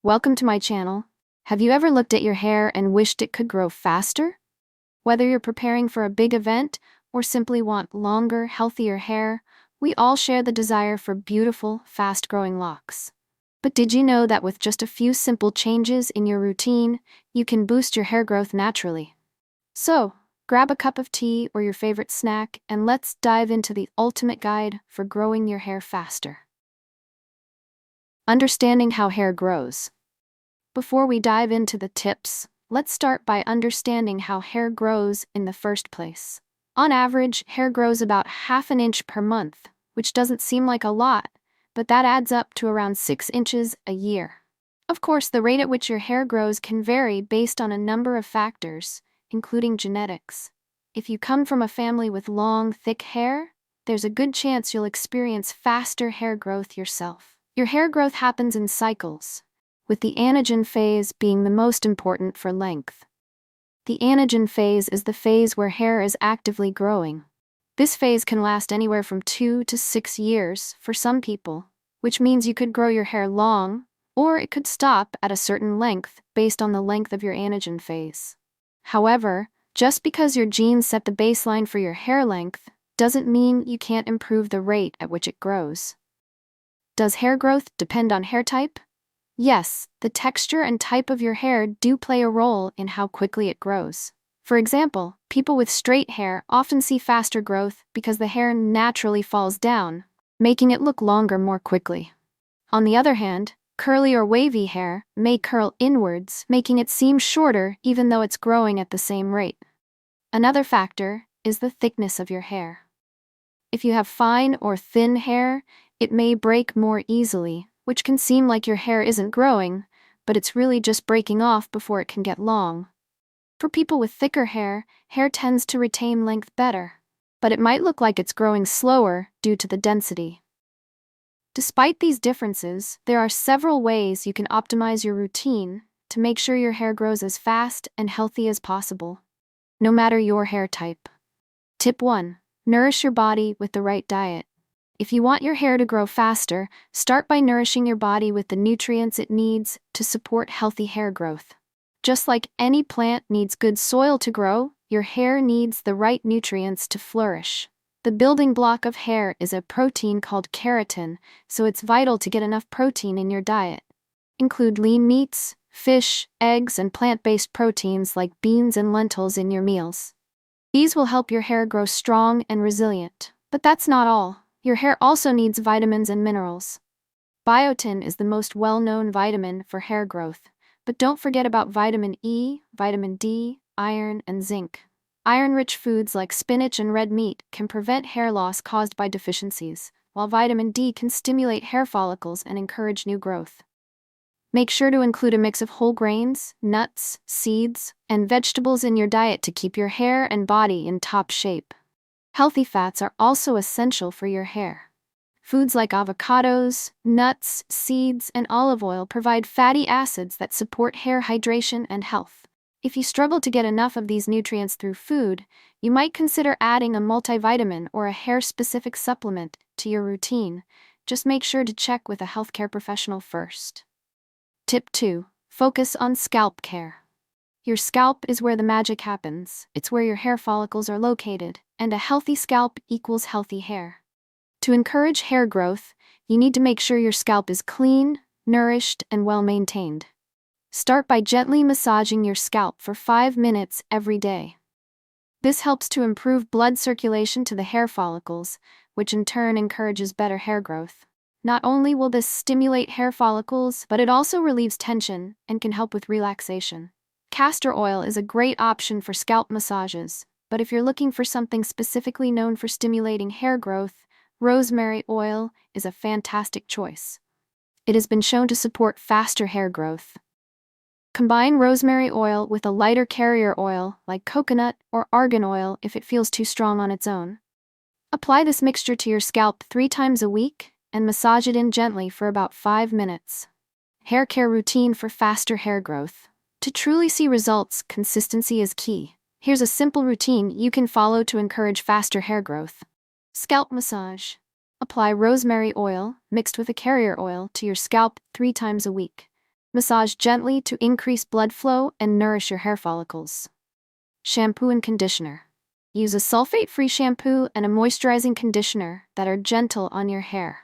Welcome to my channel. Have you ever looked at your hair and wished it could grow faster? Whether you're preparing for a big event or simply want longer, healthier hair, we all share the desire for beautiful, fast-growing locks. But did you know that with just a few simple changes in your routine, you can boost your hair growth naturally? So, grab a cup of tea or your favorite snack and let's dive into the ultimate guide for growing your hair faster. Understanding how hair grows. Before we dive into the tips, let's start by understanding how hair grows in the first place. On average, hair grows about half an inch per month, which doesn't seem like a lot, but that adds up to around 6 inches a year. Of course, the rate at which your hair grows can vary based on a number of factors, including genetics. If you come from a family with long, thick hair, there's a good chance you'll experience faster hair growth yourself. Your hair growth happens in cycles, with the anagen phase being the most important for length. The anagen phase is the phase where hair is actively growing. This phase can last anywhere from 2 to 6 years for some people, which means you could grow your hair long, or it could stop at a certain length based on the length of your anagen phase. However, just because your genes set the baseline for your hair length doesn't mean you can't improve the rate at which it grows. Does hair growth depend on hair type? Yes, the texture and type of your hair do play a role in how quickly it grows. For example, people with straight hair often see faster growth because the hair naturally falls down, making it look longer more quickly. On the other hand, curly or wavy hair may curl inwards, making it seem shorter even though it's growing at the same rate. Another factor is the thickness of your hair. If you have fine or thin hair, it may break more easily, which can seem like your hair isn't growing, but it's really just breaking off before it can get long. For people with thicker hair, hair tends to retain length better, but it might look like it's growing slower due to the density. Despite these differences, there are several ways you can optimize your routine to make sure your hair grows as fast and healthy as possible, no matter your hair type. Tip 1. Nourish your body with the right diet. If you want your hair to grow faster, start by nourishing your body with the nutrients it needs to support healthy hair growth. Just like any plant needs good soil to grow, your hair needs the right nutrients to flourish. The building block of hair is a protein called keratin, so it's vital to get enough protein in your diet. Include lean meats, fish, eggs, and plant-based proteins like beans and lentils in your meals. These will help your hair grow strong and resilient. But that's not all. Your hair also needs vitamins and minerals. Biotin is the most well-known vitamin for hair growth, but don't forget about vitamin E, vitamin D, iron, and zinc. Iron-rich foods like spinach and red meat can prevent hair loss caused by deficiencies, while vitamin D can stimulate hair follicles and encourage new growth. Make sure to include a mix of whole grains, nuts, seeds, and vegetables in your diet to keep your hair and body in top shape. Healthy fats are also essential for your hair. Foods like avocados, nuts, seeds, and olive oil provide fatty acids that support hair hydration and health. If you struggle to get enough of these nutrients through food, you might consider adding a multivitamin or a hair-specific supplement to your routine. Just make sure to check with a healthcare professional first. Tip 2. Focus on scalp care. Your scalp is where the magic happens. It's where your hair follicles are located, and a healthy scalp equals healthy hair. To encourage hair growth, you need to make sure your scalp is clean, nourished, and well-maintained. Start by gently massaging your scalp for 5 minutes every day. This helps to improve blood circulation to the hair follicles, which in turn encourages better hair growth. Not only will this stimulate hair follicles, but it also relieves tension and can help with relaxation. Castor oil is a great option for scalp massages, but if you're looking for something specifically known for stimulating hair growth, rosemary oil is a fantastic choice. It has been shown to support faster hair growth. Combine rosemary oil with a lighter carrier oil like coconut or argan oil if it feels too strong on its own. Apply this mixture to your scalp 3 times a week and massage it in gently for about 5 minutes. Hair care routine for faster hair growth. To truly see results, consistency is key. Here's a simple routine you can follow to encourage faster hair growth. Scalp massage. Apply rosemary oil, mixed with a carrier oil, to your scalp 3 times a week. Massage gently to increase blood flow and nourish your hair follicles. Shampoo and conditioner. Use a sulfate-free shampoo and a moisturizing conditioner that are gentle on your hair.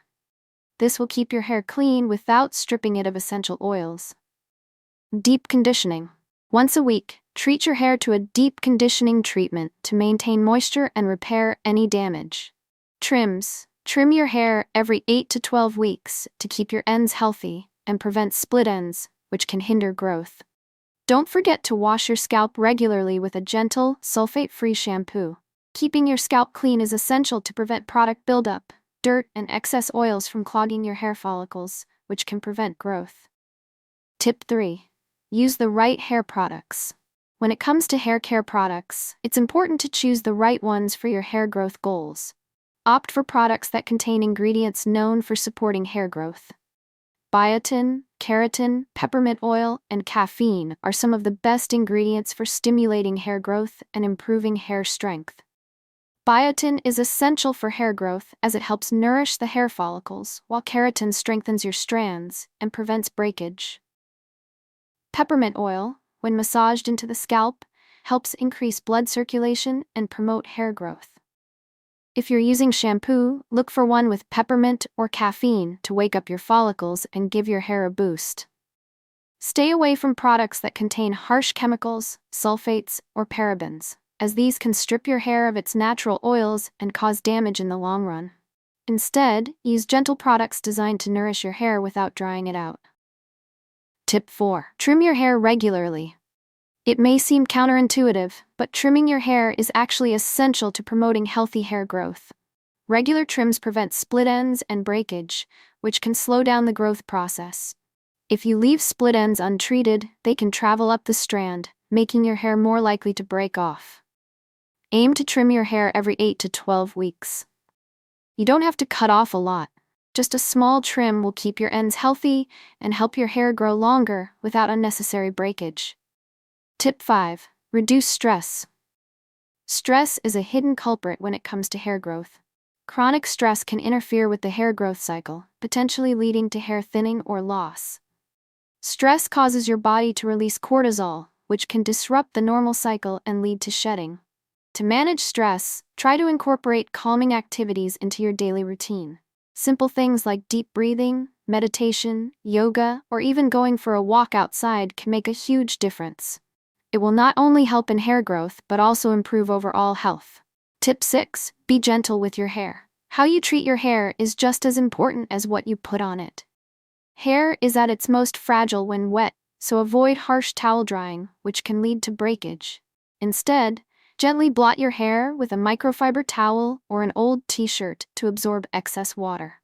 This will keep your hair clean without stripping it of essential oils. Deep conditioning. Once a week, treat your hair to a deep conditioning treatment to maintain moisture and repair any damage. Trims. Trim your hair every 8 to 12 weeks to keep your ends healthy and prevent split ends, which can hinder growth. Don't forget to wash your scalp regularly with a gentle, sulfate-free shampoo. Keeping your scalp clean is essential to prevent product buildup, dirt, and excess oils from clogging your hair follicles, which can prevent growth. Tip 3. Use the right hair products. When it comes to hair care products, it's important to choose the right ones for your hair growth goals. Opt for products that contain ingredients known for supporting hair growth. Biotin, keratin, peppermint oil, and caffeine are some of the best ingredients for stimulating hair growth and improving hair strength. Biotin is essential for hair growth as it helps nourish the hair follicles, while keratin strengthens your strands and prevents breakage. Peppermint oil, when massaged into the scalp, helps increase blood circulation and promote hair growth. If you're using shampoo, look for one with peppermint or caffeine to wake up your follicles and give your hair a boost. Stay away from products that contain harsh chemicals, sulfates, or parabens, as these can strip your hair of its natural oils and cause damage in the long run. Instead, use gentle products designed to nourish your hair without drying it out. Tip 4. Trim your hair regularly. It may seem counterintuitive, but trimming your hair is actually essential to promoting healthy hair growth. Regular trims prevent split ends and breakage, which can slow down the growth process. If you leave split ends untreated, they can travel up the strand, making your hair more likely to break off. Aim to trim your hair every 8 to 12 weeks. You don't have to cut off a lot. Just a small trim will keep your ends healthy and help your hair grow longer without unnecessary breakage. Tip 5. Reduce stress. Stress is a hidden culprit when it comes to hair growth. Chronic stress can interfere with the hair growth cycle, potentially leading to hair thinning or loss. Stress causes your body to release cortisol, which can disrupt the normal cycle and lead to shedding. To manage stress, try to incorporate calming activities into your daily routine. Simple things like deep breathing, meditation, yoga, or even going for a walk outside can make a huge difference. It will not only help in hair growth, but also improve overall health. Tip 6. Be gentle with your hair. How you treat your hair is just as important as what you put on it. Hair is at its most fragile when wet, so avoid harsh towel drying, which can lead to breakage. Instead, gently blot your hair with a microfiber towel or an old t-shirt to absorb excess water.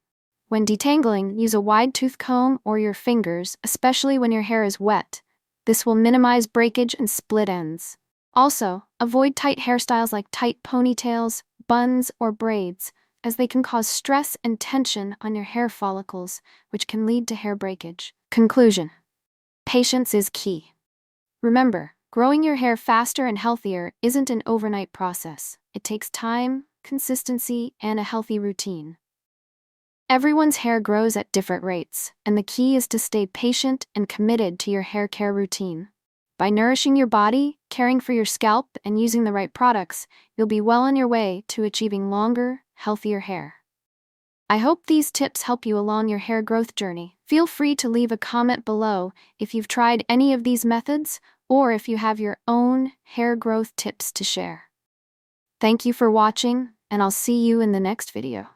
When detangling, use a wide tooth comb or your fingers, especially when your hair is wet. This will minimize breakage and split ends. Also, avoid tight hairstyles like tight ponytails, buns, or braids, as they can cause stress and tension on your hair follicles, which can lead to hair breakage. Conclusion. Patience is key. Remember, growing your hair faster and healthier isn't an overnight process. It takes time, consistency, and a healthy routine. Everyone's hair grows at different rates, and the key is to stay patient and committed to your hair care routine. By nourishing your body, caring for your scalp, and using the right products, you'll be well on your way to achieving longer, healthier hair. I hope these tips help you along your hair growth journey. Feel free to leave a comment below if you've tried any of these methods, or if you have your own hair growth tips to share. Thank you for watching, and I'll see you in the next video.